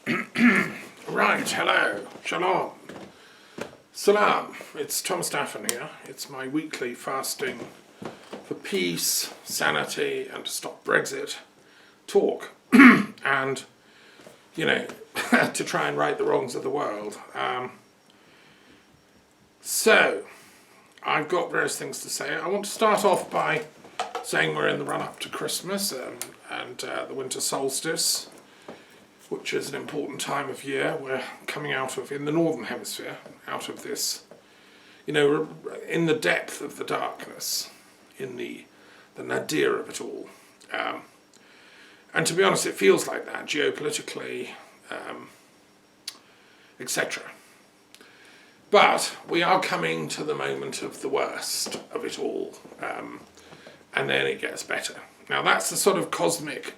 Right, hello, shalom, salam, it's Thomas Daffern here. It's my weekly fasting for peace, sanity and to stop Brexit talk and, you know, to try and right the wrongs of the world. So, I've got various things to say. I want to start off by saying we're in the run-up to Christmas and the winter solstice, which is an important time of year. We're coming out of, in the Northern Hemisphere, out of this, you know, in the depth of the darkness, in the nadir of it all. And to be honest, it feels like that, geopolitically, etc. But we are coming to the moment of the worst of it all, and then it gets better. Now that's the sort of cosmic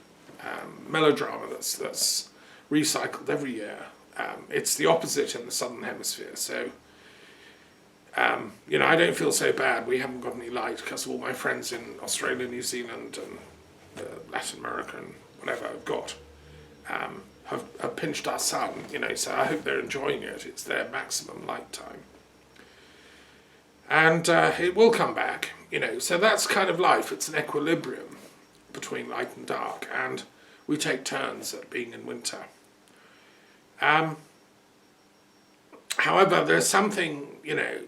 melodrama that's recycled every year. It's the opposite in the Southern Hemisphere, so you know, I don't feel so bad. We haven't got any light because all my friends in Australia, New Zealand and Latin America and whatever I've got have pinched our sun, you know, so I hope they're enjoying it. It's their maximum light time. And it will come back, you know, so that's kind of life. It's an equilibrium between light and dark, and we take turns at being in winter. However, there's something, you know,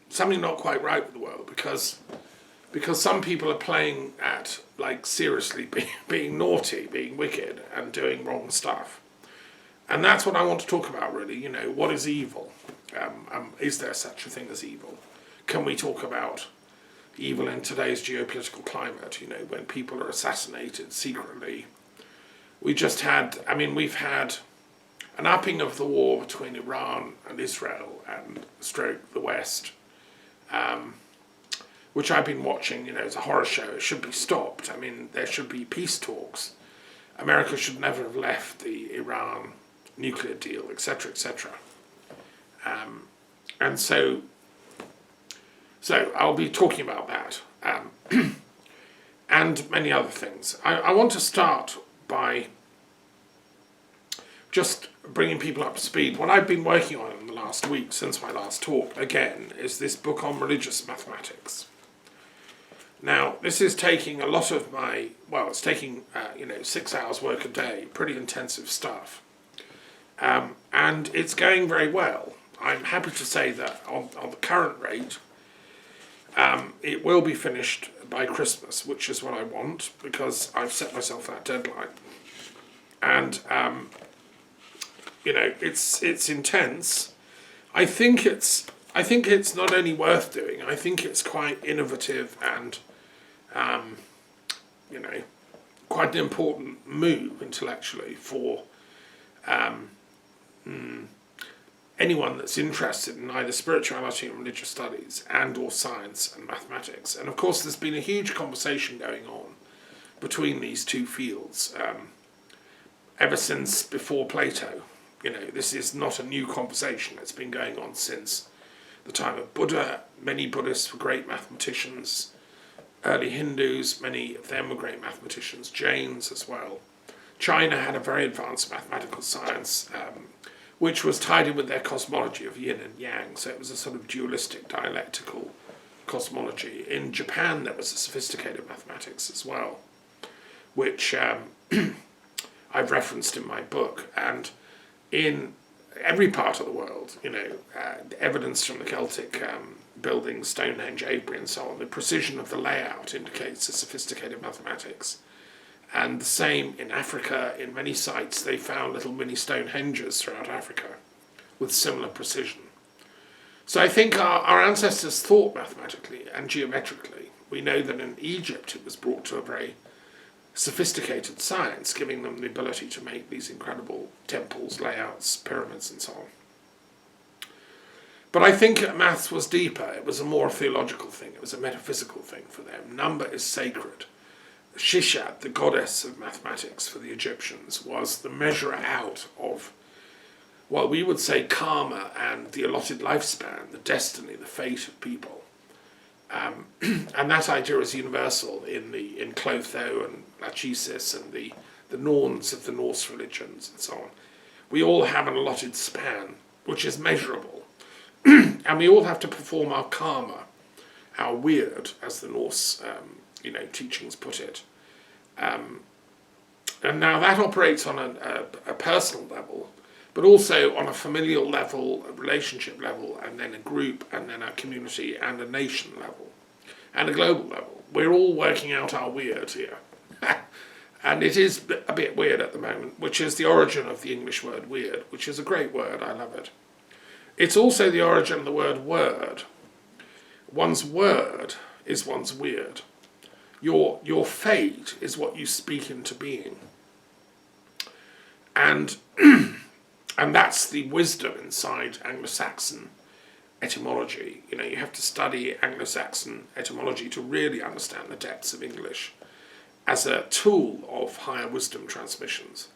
something not quite right with the world, because some people are playing at, like, seriously being naughty, being wicked, and doing wrong stuff. And that's what I want to talk about, really. You know, what is evil? Is there such a thing as evil? Can we talk about evil in today's geopolitical climate, you know, when people are assassinated secretly? We just had, I mean, we've had an upping of the war between Iran and Israel and the West, which I've been watching, you know, as a horror show. It should be stopped. I mean, there should be peace talks. America should never have left the Iran nuclear deal, etc., etc. And so I'll be talking about that, and many other things. I want to start by just bringing people up to speed. What I've been working on in the last week, since my last talk, again, is this book on religious mathematics. Now, this is taking a lot of my, well, it's taking, you know, 6 hours work a day, pretty intensive stuff. And it's going very well. I'm happy to say that on the current rate, it will be finished by Christmas, which is what I want, because I've set myself that deadline. And, you know, it's intense. I think it's not only worth doing, I think it's quite innovative and, you know, quite an important move intellectually for anyone that's interested in either spirituality and religious studies and or science and mathematics. And of course there's been a huge conversation going on between these two fields ever since before Plato. You know, this is not a new conversation. It's been going on since the time of Buddha. Many Buddhists were great mathematicians. Early Hindus, many of them were great mathematicians. Jains as well. China had a very advanced mathematical science, which was tied in with their cosmology of yin and yang. So it was a sort of dualistic, dialectical cosmology. In Japan, there was a sophisticated mathematics as well, which I've referenced in my book. And in every part of the world, you know, evidence from the Celtic buildings, Stonehenge, Avebury and so on, the precision of the layout indicates a sophisticated mathematics. And the same in Africa. In many sites they found little mini Stonehenges throughout Africa with similar precision. So I think our ancestors thought mathematically and geometrically. We know that in Egypt it was brought to a very sophisticated science, giving them the ability to make these incredible temples, layouts, pyramids and so on. But I think maths was deeper. It was a more theological thing. It was a metaphysical thing for them. Number is sacred. Shishat, the goddess of mathematics for the Egyptians, was the measure out of, well, we would say karma and the allotted lifespan, the destiny, the fate of people. And that idea is universal in Clotho and Lachesis and the Norns of the Norse religions and so on. We all have an allotted span, which is measurable. And we all have to perform our karma, our weird, as the Norse teachings put it. And now that operates on a personal level, but also on a familial level, a relationship level, and then a group, and then a community, and a nation level, and a global level. We're all working out our weird here. And it is a bit weird at the moment, which is the origin of the English word weird, which is a great word, I love it. It's also the origin of the word word. One's word is one's weird. Your fate is what you speak into being. And and that's the wisdom inside Anglo-Saxon etymology. You have to study Anglo-Saxon etymology to really understand the depths of English as a tool of higher wisdom transmissions.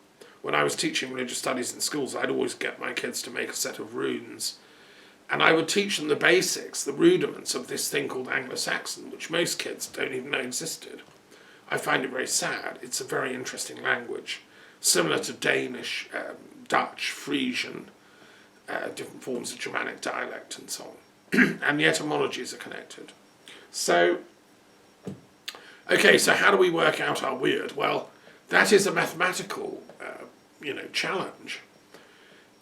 When I was teaching religious studies in schools, I'd always get my kids to make a set of runes, and I would teach them the basics, the rudiments of this thing called Anglo-Saxon, which most kids don't even know existed. I find it very sad. It's a very interesting language, similar to Danish, Dutch, Frisian, different forms of Germanic dialect and so on. And the etymologies are connected. So, okay, so how do we work out our weird? Well, that is a mathematical, challenge.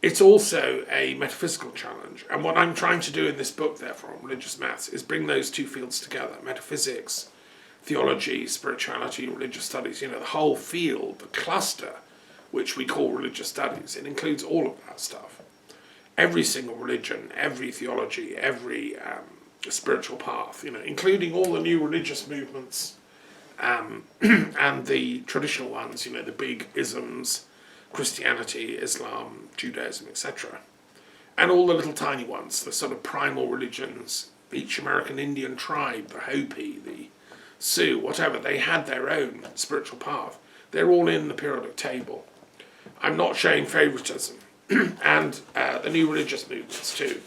It's also a metaphysical challenge. And what I'm trying to do in this book, therefore, on religious maths, is bring those two fields together. Metaphysics, theology, spirituality, religious studies, the whole field, the cluster, which we call religious studies. It includes all of that stuff. Every single religion, every theology, every spiritual path, including all the new religious movements, and the traditional ones, the big isms, Christianity, Islam, Judaism, etc. And all the little tiny ones, the sort of primal religions, each American Indian tribe, the Hopi, the Sioux, whatever, they had their own spiritual path. They're all in the periodic table. I'm not showing favoritism. And the new religious movements too.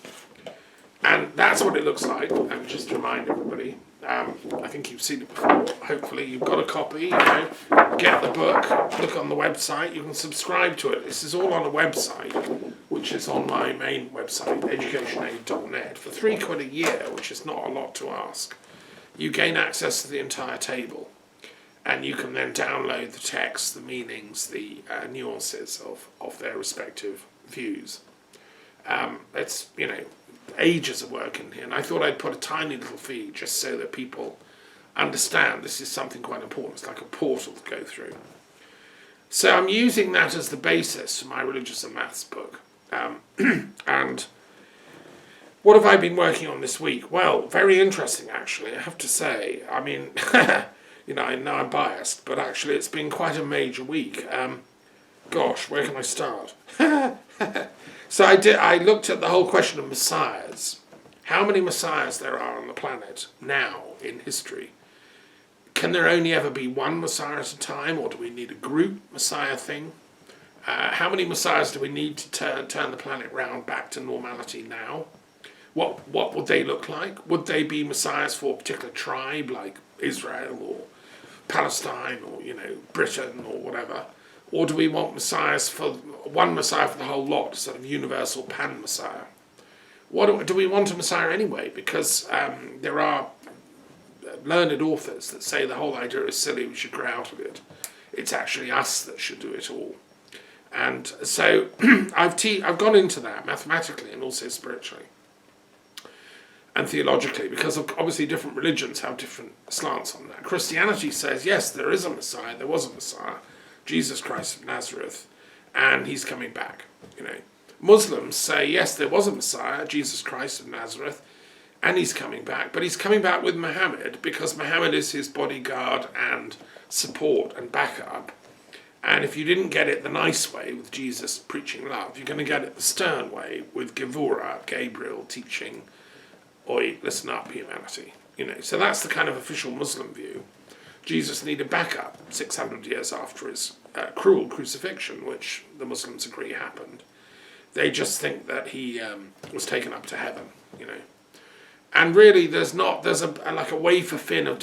And that's what it looks like. And just to remind everybody, I think you've seen it before. Hopefully you've got a copy. Get the book, look on the website. You can subscribe to it. This is all on a website, which is on my main website, educationaid.net. For £3 a year, which is not a lot to ask, you gain access to the entire table. And you can then download the text, the meanings, the nuances of their respective views. It's, ages of work in here. And I thought I'd put a tiny little fee just so that people understand this is something quite important. It's like a portal to go through. So I'm using that as the basis for my religious and maths book. And what have I been working on this week? Well, very interesting, actually, I have to say. I mean... I know I'm biased, but actually it's been quite a major week. Gosh, where can I start? So I looked at the whole question of messiahs. How many messiahs there are on the planet now in history? Can there only ever be one messiah at a time, or do we need a group messiah thing? How many messiahs do we need to turn the planet round back to normality now? What would they look like? Would they be messiahs for a particular tribe, like Israel or Palestine or Britain or whatever, or do we want messiahs for one messiah for the whole lot, sort of universal pan messiah? What do we want a messiah anyway? Because there are learned authors that say the whole idea is silly, we should grow out of it. It's actually us that should do it all. And so I've gone into that mathematically and also spiritually and theologically, because obviously different religions have different slants on that. Christianity says, yes, there is a Messiah, there was a Messiah, Jesus Christ of Nazareth, and he's coming back. Muslims say, yes, there was a Messiah, Jesus Christ of Nazareth, and he's coming back, but he's coming back with Muhammad, because Muhammad is his bodyguard and support and backup. And if you didn't get it the nice way with Jesus preaching love, you're going to get it the stern way with Gevurah, Gabriel teaching, oi, listen up, humanity. So that's the kind of official Muslim view. Jesus needed backup 600 years after his cruel crucifixion, which the Muslims agree happened. They just think that he was taken up to heaven, And really, there's a wafer thin of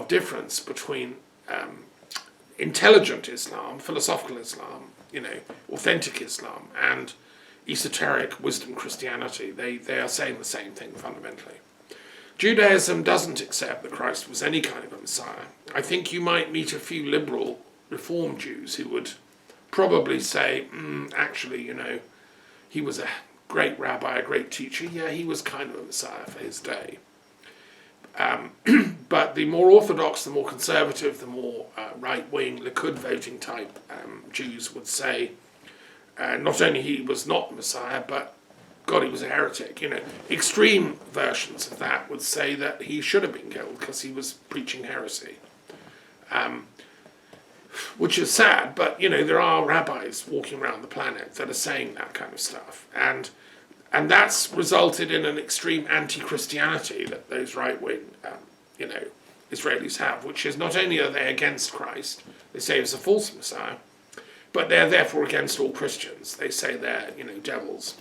difference, between, intelligent Islam, philosophical Islam, authentic Islam, and esoteric wisdom Christianity. They are saying the same thing fundamentally. Judaism doesn't accept that Christ was any kind of a Messiah. I think you might meet a few liberal Reform Jews who would probably say, actually, he was a great rabbi, a great teacher. Yeah, he was kind of a Messiah for his day. But the more orthodox, the more conservative, the more right-wing, Likud voting type Jews would say, not only he was not the Messiah, but God, he was a heretic. Extreme versions of that would say that he should have been killed because he was preaching heresy. Which is sad, but there are rabbis walking around the planet that are saying that kind of stuff, and that's resulted in an extreme anti-Christianity that those right-wing, Israelis have, which is not only are they against Christ, they say he's a false Messiah, but they're therefore against all Christians. They say they're devils,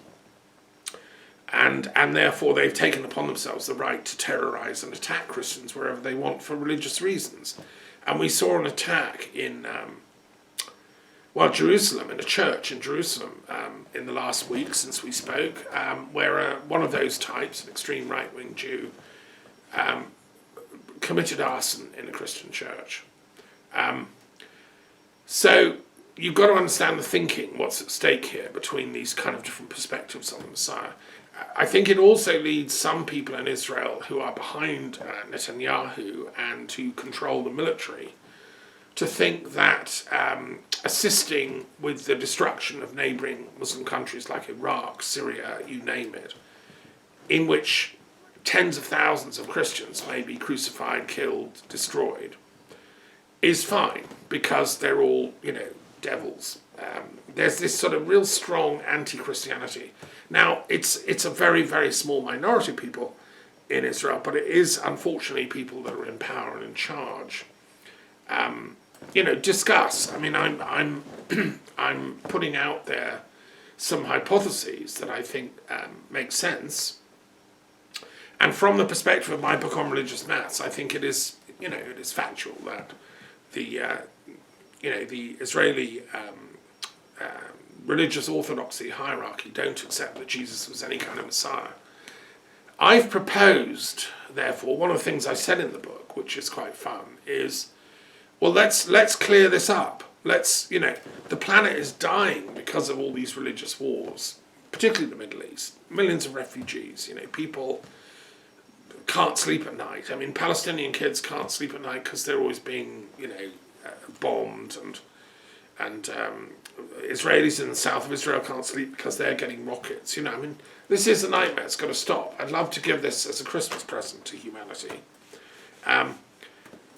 and therefore they've taken upon themselves the right to terrorize and attack Christians wherever they want for religious reasons. And we saw an attack in, Jerusalem, in a church in Jerusalem in the last week since we spoke, where one of those types, an extreme right-wing Jew, committed arson in a Christian church. So you've got to understand the thinking, what's at stake here between these kind of different perspectives on the Messiah. I think it also leads some people in Israel who are behind Netanyahu and who control the military to think that assisting with the destruction of neighbouring Muslim countries like Iraq, Syria, you name it, in which tens of thousands of Christians may be crucified, killed, destroyed, is fine because they're all, devils. There's this sort of real strong anti-Christianity. Now, it's a very, very small minority of people in Israel, but it is unfortunately people that are in power and in charge. Discuss. I mean, I'm I'm putting out there some hypotheses that I think make sense. And from the perspective of my book on religious maths, I think it is factual that the Israeli religious orthodoxy hierarchy don't accept that Jesus was any kind of Messiah. I've proposed, therefore, one of the things I said in the book, which is quite fun, is, well, let's clear this up. The planet is dying because of all these religious wars, particularly in the Middle East. Millions of refugees, people can't sleep at night. I mean, Palestinian kids can't sleep at night because they're always being, bombed, and Israelis in the south of Israel can't sleep because they're getting rockets. This is a nightmare. It's got to stop. I'd love to give this as a Christmas present to humanity.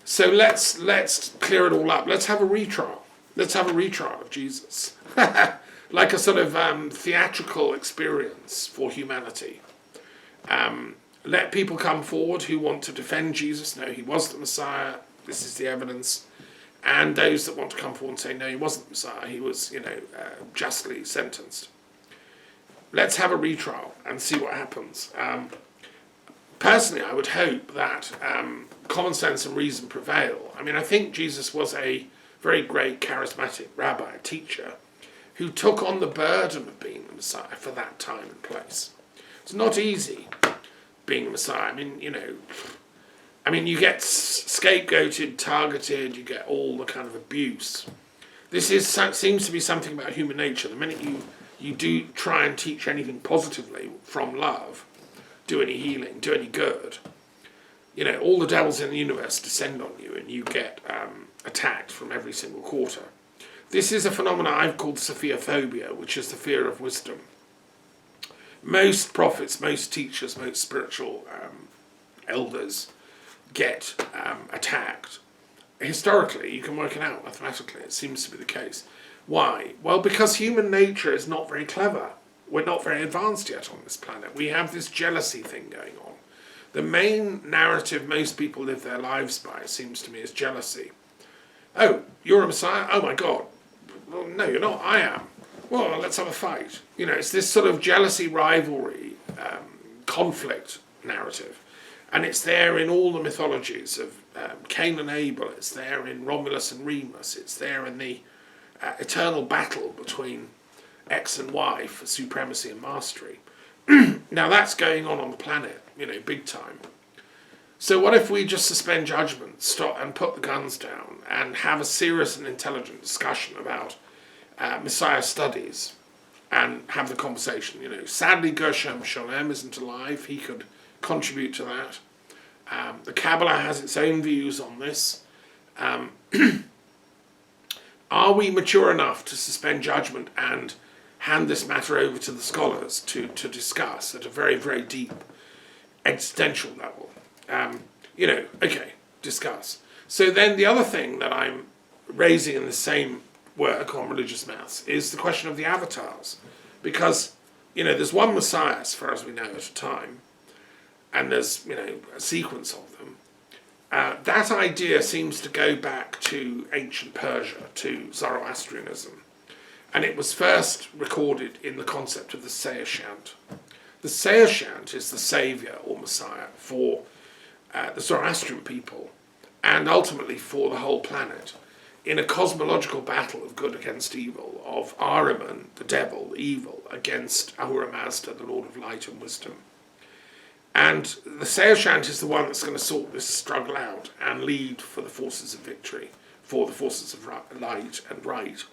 So let's clear it all up. Let's have a retrial. Let's have a retrial of Jesus, like a sort of theatrical experience for humanity. Let people come forward who want to defend Jesus. No, he was the Messiah. This is the evidence. And those that want to come forward and say, no, he wasn't the Messiah, he was, justly sentenced. Let's have a retrial and see what happens. Personally, I would hope that common sense and reason prevail. I mean, I think Jesus was a very great charismatic rabbi, a teacher, who took on the burden of being the Messiah for that time and place. It's not easy being a Messiah. I mean, you get scapegoated, targeted, you get all the kind of abuse. This seems to be something about human nature. The minute you do try and teach anything positively from love, do any healing, do any good, all the devils in the universe descend on you and you get attacked from every single quarter. This is a phenomenon I've called Sophiaphobia, which is the fear of wisdom. Most prophets, most teachers, most spiritual elders get attacked. Historically, you can work it out mathematically. It seems to be the case. Why? Well, because human nature is not very clever. We're not very advanced yet on this planet. We have this jealousy thing going on. The main narrative most people live their lives by, seems to me, is jealousy. Oh, you're a Messiah? Oh my God. Well, no, you're not. I am. Well, let's have a fight. It's this sort of jealousy, rivalry, conflict narrative. And it's there in all the mythologies of Cain and Abel. It's there in Romulus and Remus. It's there in the eternal battle between X and Y for supremacy and mastery. Now that's going on the planet, big time. So what if we just suspend judgment, stop and put the guns down and have a serious and intelligent discussion about Messiah studies and have the conversation? Sadly Gershom Scholem isn't alive. He could contribute to that. The Kabbalah has its own views on this. Are we mature enough to suspend judgment and hand this matter over to the scholars to discuss at a very, very deep existential level? Okay, discuss. So then the other thing that I'm raising in the same work on religious maths is the question of the avatars. Because, there's one Messiah, as far as we know at a time, and there's, a sequence of them. That idea seems to go back to ancient Persia, to Zoroastrianism. And it was first recorded in the concept of the Seyashant. The Seyashant is the saviour or Messiah for the Zoroastrian people and ultimately for the whole planet in a cosmological battle of good against evil, of Ahriman, the devil, evil, against Ahura Mazda, the Lord of Light and Wisdom. And the Seyashant is the one that's going to sort this struggle out and lead for the forces of victory, for the forces of light and right.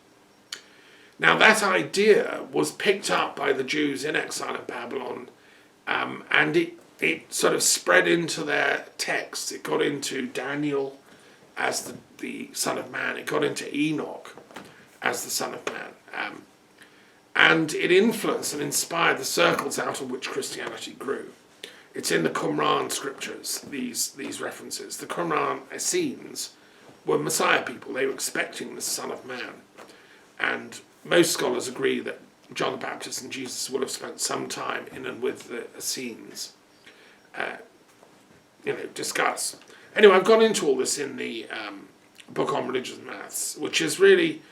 Now that idea was picked up by the Jews in exile in Babylon, and it sort of spread into their texts. It got into Daniel as the Son of Man. It got into Enoch as the Son of Man. And it influenced and inspired the circles out of which Christianity grew. It's in the Qumran scriptures, these references. The Qumran Essenes were Messiah people. They were expecting the Son of Man. And most scholars agree that John the Baptist and Jesus will have spent some time in and with the Essenes. Discuss. Anyway, I've gone into all this in the book on religious maths, which is really,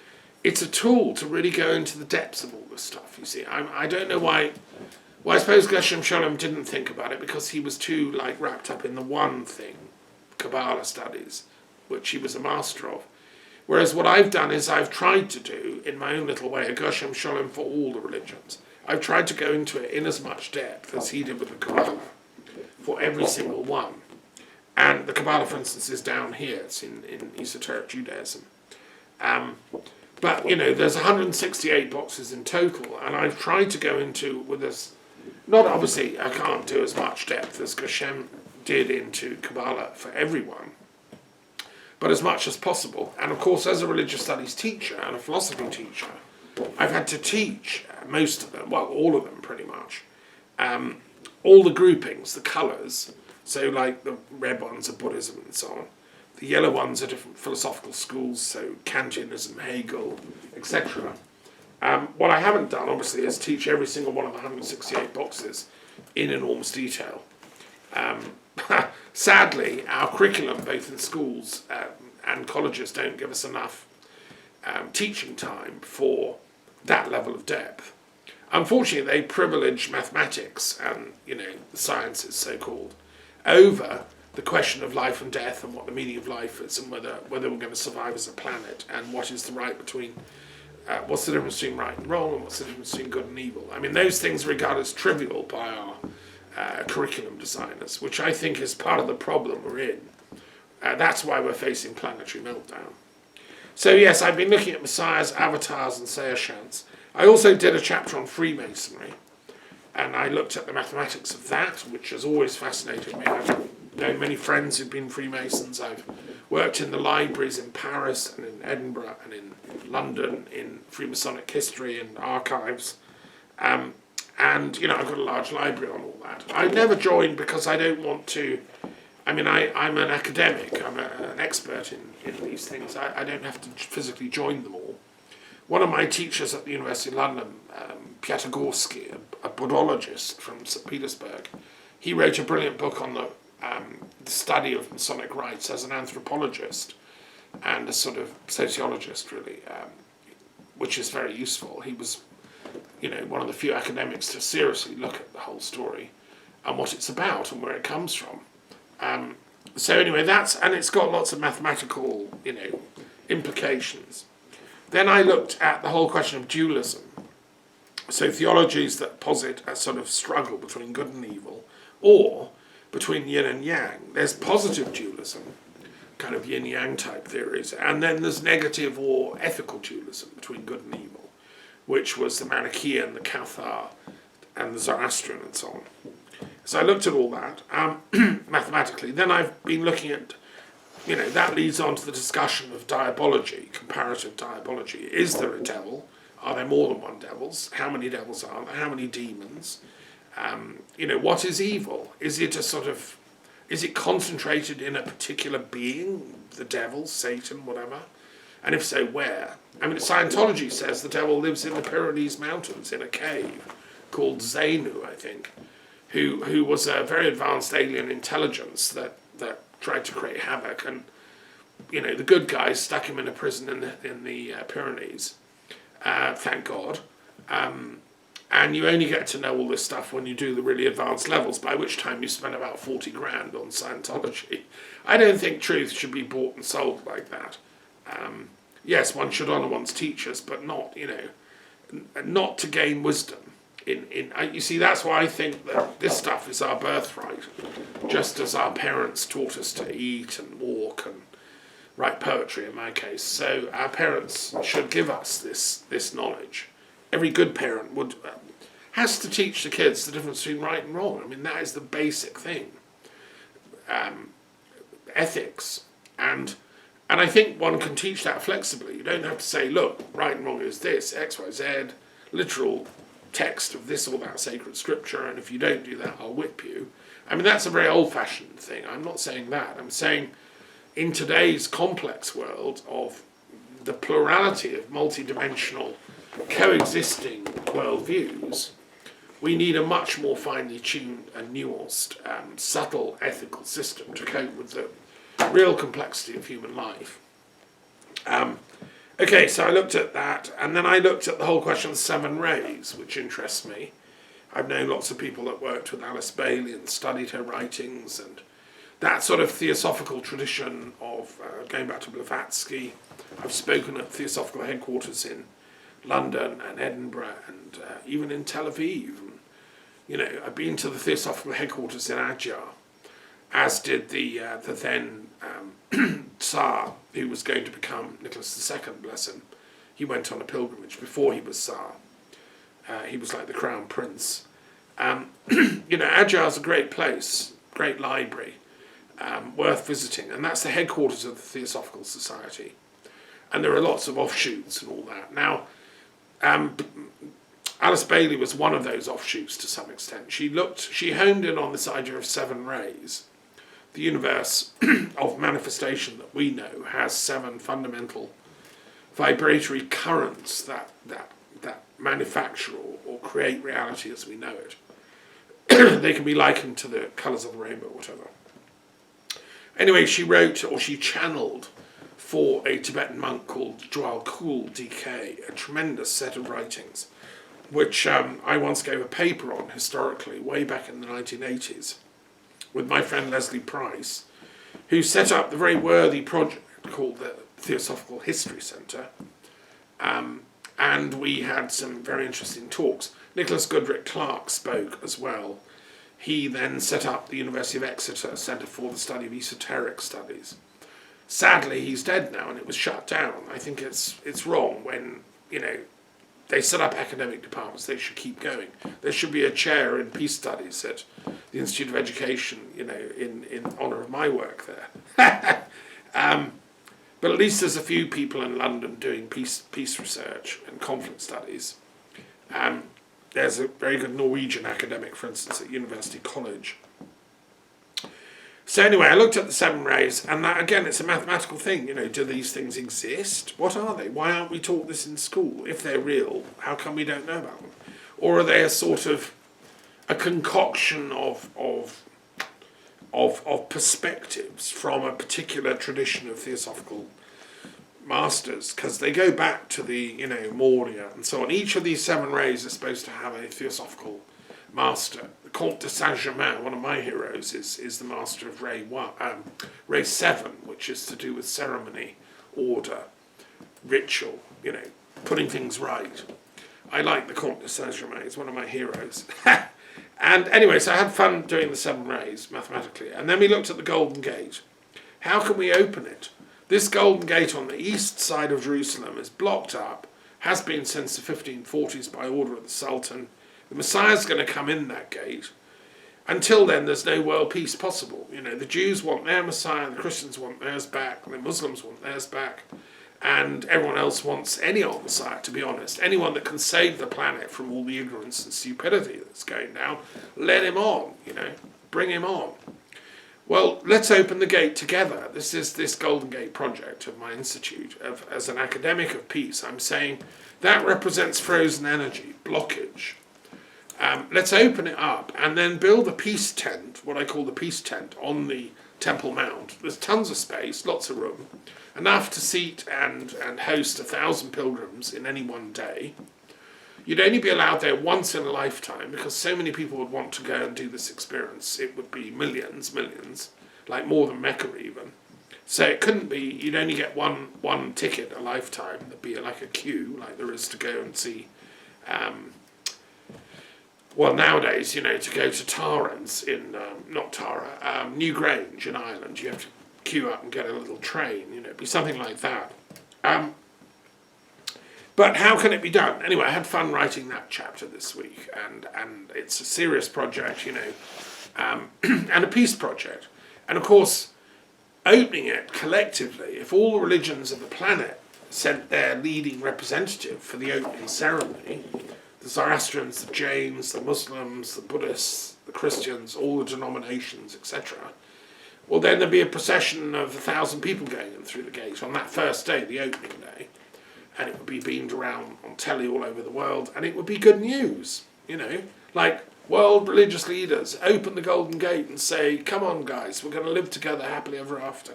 it's a tool to really go into the depths of all this stuff, you see. I don't know why, well, I suppose Gershom Scholem didn't think about it because he was too, wrapped up in the one thing, Kabbalah studies, which he was a master of. Whereas what I've done is I've tried to do, in my own little way, a Gershom Scholem for all the religions. I've tried to go into it in as much depth as he did with the Kabbalah, for every single one. And the Kabbalah, for instance, is down here. It's in esoteric Judaism. But, there's 168 boxes in total, and I've tried to go into, with this, not obviously, I can't do as much depth as Gershom did into Kabbalah for everyone, but as much as possible. And of course, as a religious studies teacher and a philosophy teacher, I've had to teach most of them, well, all of them pretty much, all the groupings, the colours, so the red ones are Buddhism and so on, the yellow ones are different philosophical schools, so Kantianism, Hegel, etc. What I haven't done, obviously, is teach every single one of the 168 boxes in enormous detail. Sadly, our curriculum, both in schools and colleges, don't give us enough teaching time for that level of depth. Unfortunately, they privilege mathematics and, the sciences, so-called, over the question of life and death and what the meaning of life is and whether we're going to survive as a planet and what is the right between, what's the difference between right and wrong and what's the difference between good and evil. I mean, those things are regarded as trivial by our curriculum designers, which I think is part of the problem we're in. That's why we're facing planetary meltdown. So yes, I've been looking at messiahs, avatars and Seyashants. I also did a chapter on Freemasonry, and I looked at the mathematics of that, which has always fascinated me. I've known many friends who've been Freemasons. I've worked in the libraries in Paris and in Edinburgh and in London in Freemasonic history and archives. And, I've got a large library on all that. I've never joined because I don't want to. I'm an academic. I'm an expert in these things. I don't have to physically join them all. One of my teachers at the University of London, Piatigorsky, a Buddhologist from St. Petersburg, he wrote a brilliant book on the study of Masonic rites as an anthropologist and a sort of sociologist, really, which is very useful. He was, one of the few academics to seriously look at the whole story and what it's about and where it comes from. So anyway, and it's got lots of mathematical, implications. Then I looked at the whole question of dualism. So theologies that posit a sort of struggle between good and evil, or between yin and yang. There's positive dualism, kind of yin-yang type theories, and then there's negative or ethical dualism between good and evil, which was the Manichaean, the Cathar, and the Zoroastrian and so on. So I looked at all that mathematically. Then I've been looking at, that leads on to the discussion of diabology, comparative diabology. Is there a devil? Are there more than one devils? How many devils are there? How many demons? What is evil? Is it is it concentrated in a particular being, the devil, Satan, whatever? And if so, where? Scientology says the devil lives in the Pyrenees Mountains in a cave called Xenu, I think, who was a very advanced alien intelligence that tried to create havoc, and the good guys stuck him in a prison in the Pyrenees. Thank God. And you only get to know all this stuff when you do the really advanced levels, by which time you spend about 40 grand on Scientology. I don't think truth should be bought and sold like that. Yes, one should honour one's teachers, but not to gain wisdom. You see, that's why I think that this stuff is our birthright, just as our parents taught us to eat and walk and write poetry in my case. So our parents should give us this knowledge. Every good parent has to teach the kids the difference between right and wrong. That is the basic thing. Ethics. And I think one can teach that flexibly. You don't have to say, look, right and wrong is this, X, Y, Z, literal text of this or that sacred scripture, and if you don't do that, I'll whip you. That's a very old-fashioned thing. I'm not saying that. I'm saying in today's complex world of the plurality of multidimensional coexisting worldviews, we need a much more finely tuned and nuanced, subtle ethical system to cope with the real complexity of human life. Okay, so I looked at that, and then I looked at the whole question of the 7 rays, which interests me. I've known lots of people that worked with Alice Bailey and studied her writings, and that sort of theosophical tradition of going back to Blavatsky. I've spoken at theosophical headquarters in London and Edinburgh and even in Tel Aviv. I've been to the theosophical headquarters in Adyar, as did the then Tsar, who was going to become Nicholas II, bless him. He went on a pilgrimage before he was Tsar. He was like the crown prince. Adyar's a great place, great library, worth visiting, and that's the headquarters of the Theosophical Society. And there are lots of offshoots and all that. Now, Alice Bailey was one of those offshoots to some extent. She honed in on this idea of 7 rays. The universe of manifestation that we know has 7 fundamental vibratory currents that manufacture or create reality as we know it. They can be likened to the colours of the rainbow, whatever. Anyway, she wrote, or she channeled, for a Tibetan monk called Djwhal Khul DK, a tremendous set of writings, which I once gave a paper on historically, way back in the 1980s, with my friend Leslie Price, who set up the very worthy project called the Theosophical History Centre, and we had some very interesting talks. Nicholas Goodrick Clark spoke as well. He then set up the University of Exeter Centre for the Study of Esoteric Studies. Sadly, he's dead now, and it was shut down. I think it's wrong when, they set up academic departments. They should keep going. There should be a chair in peace studies at the Institute of Education, in honour of my work there. But at least there's a few people in London doing peace research and conflict studies. There's a very good Norwegian academic, for instance, at University College. So anyway, I looked at the 7 rays, and that, again, it's a mathematical thing. Do these things exist? What are they? Why aren't we taught this in school? If they're real, how come we don't know about them? Or are they a sort of a concoction of perspectives from a particular tradition of theosophical masters? Because they go back to the, Maurya and so on. Each of these 7 rays is supposed to have a theosophical master. The Comte de Saint-Germain, one of my heroes, is the master of Ray 7, which is to do with ceremony, order, ritual, putting things right. I like the Comte de Saint-Germain, he's one of my heroes. And anyway, so I had fun doing the 7 rays mathematically. And then we looked at the Golden Gate. How can we open it? This Golden Gate on the east side of Jerusalem is blocked up, has been since the 1540s by order of the Sultan. The Messiah's going to come in that gate. Until then, there's no world peace possible. The Jews want their Messiah, the Christians want theirs back, the Muslims want theirs back, and everyone else wants any old Messiah, to be honest. Anyone that can save the planet from all the ignorance and stupidity that's going down, let him on, bring him on. Well, let's open the gate together. This is this Golden Gate project of my institute. As an academic of peace, I'm saying that represents frozen energy, blockage. Let's open it up and then build a peace tent, what I call the peace tent, on the Temple Mount. There's tons of space, lots of room, enough to seat and host 1,000 pilgrims in any one day. You'd only be allowed there once in a lifetime because so many people would want to go and do this experience. It would be millions, like more than Mecca even. So it couldn't be, you'd only get one ticket a lifetime. There'd be like a queue like there is to go and see, nowadays, to go to Tarans in, not Tara, New Grange in Ireland. You have to queue up and get a little train, it'd be something like that. But how can it be done? Anyway, I had fun writing that chapter this week, and it's a serious project, and a peace project. And of course, opening it collectively, if all the religions of the planet sent their leading representative for the opening ceremony, the Zoroastrians, the Jains, the Muslims, the Buddhists, the Christians, all the denominations, etc., well, then there'd be a procession of 1,000 people going in through the gate on that first day, the opening day. And it would be beamed around on telly all over the world, and it would be good news, like world religious leaders open the Golden Gate and say, come on guys, we're going to live together happily ever after.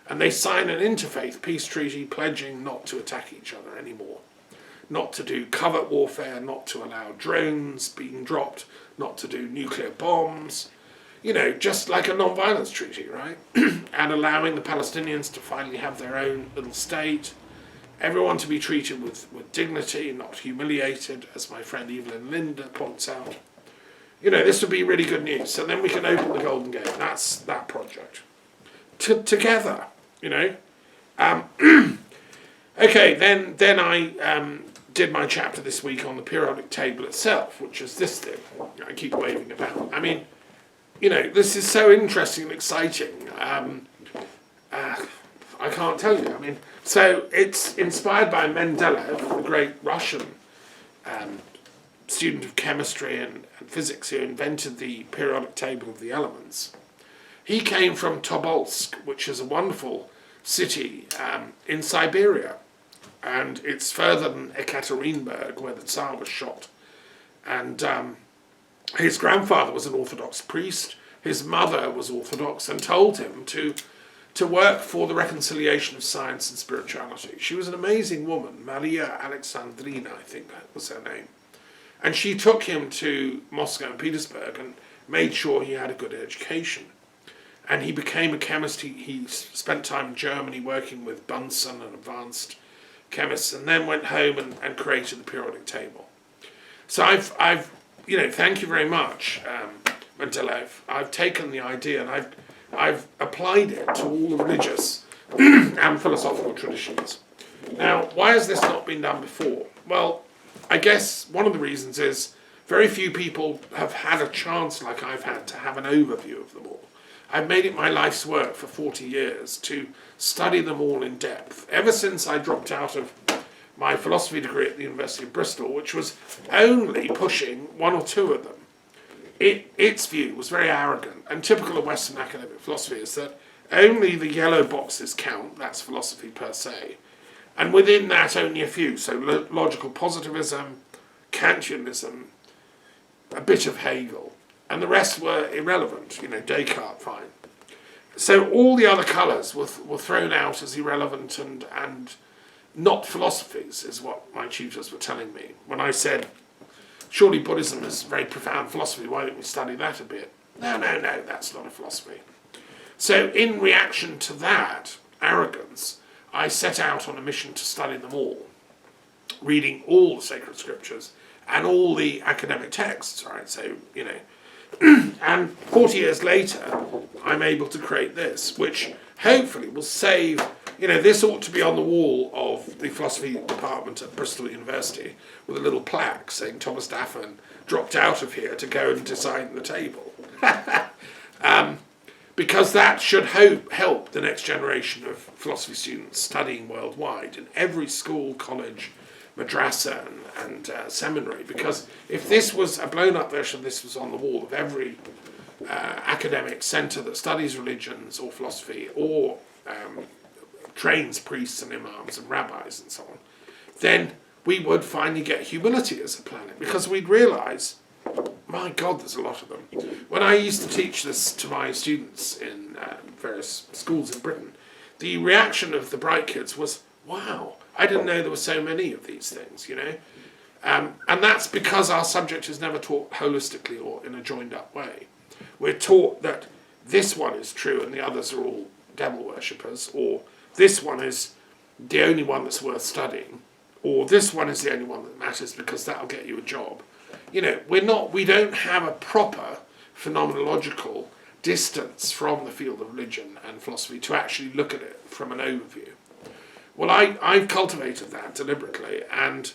And they sign an interfaith peace treaty pledging not to attack each other anymore, not to do covert warfare, not to allow drones being dropped, not to do nuclear bombs, just like a non-violence treaty, right? And allowing the Palestinians to finally have their own little state. Everyone to be treated with dignity, not humiliated, as my friend Evelyn Linda points out. This would be really good news. So then we can open the Golden Gate. That's that project. Together, Okay, then I did my chapter this week on the periodic table itself, which is this thing I keep waving about. I mean, this is so interesting and exciting. I can't tell you. I mean, so it's inspired by Mendeleev, the great Russian student of chemistry and physics who invented the periodic table of the elements. He came from Tobolsk, which is a wonderful city in Siberia, and it's further than Ekaterinburg, where the Tsar was shot. And his grandfather was an Orthodox priest. His mother was Orthodox and told him to work for the reconciliation of science and spirituality. She was an amazing woman, Maria Alexandrina, I think that was her name. And she took him to Moscow and Petersburg and made sure he had a good education. And he became a chemist. He spent time in Germany working with Bunsen and advanced chemists, and then went home and created the periodic table. So I've thank you very much, Mendeleev. I've taken the idea and I've applied it to all the religious and philosophical traditions. Now, why has this not been done before? Well, I guess one of the reasons is very few people have had a chance like I've had to have an overview of them all. I've made it my life's work for 40 years to study them all in depth. Ever since I dropped out of my philosophy degree at the University of Bristol, which was only pushing one or two of them, its view was very arrogant, and typical of Western academic philosophy is that only the yellow boxes count, that's philosophy per se, and within that only a few, so logical positivism, Kantianism, a bit of Hegel, and the rest were irrelevant, Descartes, fine. So all the other colours were thrown out as irrelevant and not philosophies, is what my tutors were telling me. When I said, surely Buddhism is very profound philosophy, why don't we study that a bit? No, that's not a philosophy. So in reaction to that arrogance, I set out on a mission to study them all, reading all the sacred scriptures and all the academic texts, right? So, and 40 years later, I'm able to create this, which hopefully will save, this ought to be on the wall of the philosophy department at Bristol University with a little plaque saying Thomas Daffern dropped out of here to go and design the table. Because that should help the next generation of philosophy students studying worldwide in every school, college, madrasa and seminary. Because if this was a blown-up version, this was on the wall of every academic centre that studies religions or philosophy or trains priests and imams and rabbis and so on, then we would finally get humility as a planet, because we'd realise, my God, there's a lot of them. When I used to teach this to my students in various schools in Britain, the reaction of the bright kids was, wow, I didn't know there were so many of these things, and that's because our subject is never taught holistically or in a joined-up way. We're taught that this one is true and the others are all devil worshippers, or this one is the only one that's worth studying, or this one is the only one that matters because that'll get you a job. We don't have a proper phenomenological distance from the field of religion and philosophy to actually look at it from an overview. Well, I've cultivated that deliberately, and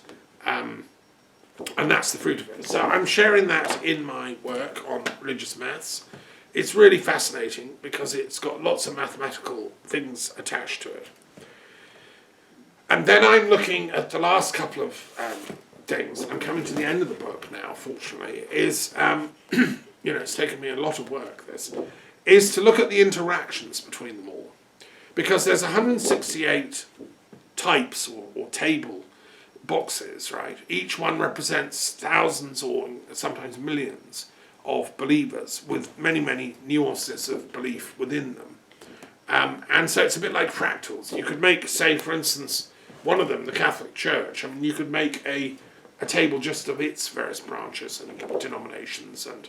that's the fruit of it. So I'm sharing that in my work on religious maths. It's really fascinating because it's got lots of mathematical things attached to it. And then I'm looking at the last couple of things, and I'm coming to the end of the book now, fortunately, is, it's taken me a lot of work, this, is to look at the interactions between them all. Because there's 168 types or table boxes, right? Each one represents thousands or sometimes millions of believers with many, many nuances of belief within them. And so it's a bit like fractals. You could make, say, for instance, one of them, the Catholic Church. You could make a table just of its various branches and denominations and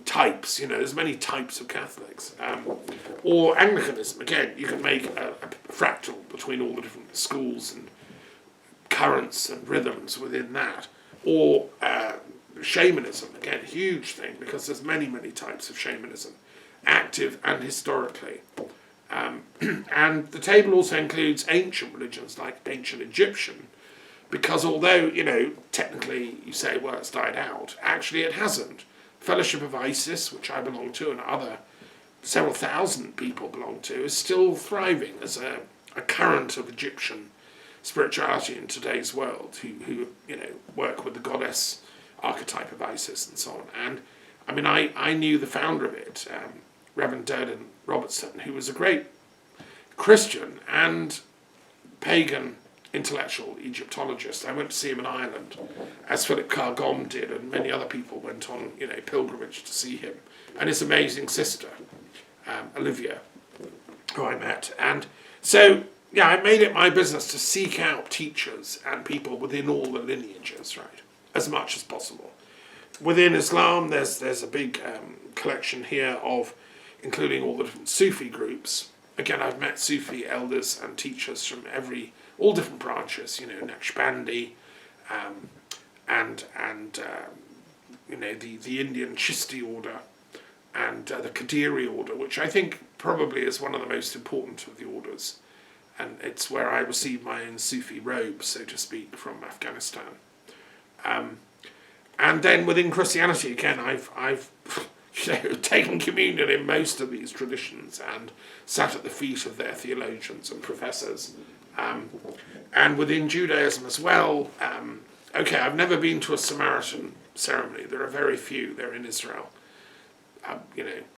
types. There's many types of Catholics. Or Anglicanism, again, you could make a fractal between all the different schools and currents and rhythms within that. Or shamanism, again, huge thing, because there's many, many types of shamanism, active and historically. And the table also includes ancient religions like ancient Egyptian, because although, technically you say, well, it's died out, actually it hasn't. Fellowship of Isis, which I belong to, and other several thousand people belong to, is still thriving as a current of Egyptian spirituality in today's world, who work with the goddess archetype of Isis and so on. And I knew the founder of it, Reverend Durden Robertson, who was a great Christian and pagan intellectual Egyptologist. I went to see him in Ireland, as Philip Carr-Gomm did, and many other people went on pilgrimage to see him, and his amazing sister, Olivia, who I met. And so, I made it my business to seek out teachers and people within all the lineages, right, as much as possible. Within Islam, there's a big collection here of, including all the different Sufi groups. Again, I've met Sufi elders and teachers from all different branches, Naqshbandi, and the Indian Chishti order, and the Qadiri order, which I think probably is one of the most important of the orders. And it's where I received my own Sufi robe, so to speak, from Afghanistan. And then within Christianity, again, I've taken communion in most of these traditions and sat at the feet of their theologians and professors. And within Judaism as well, I've never been to a Samaritan ceremony. There are very few. They're in Israel.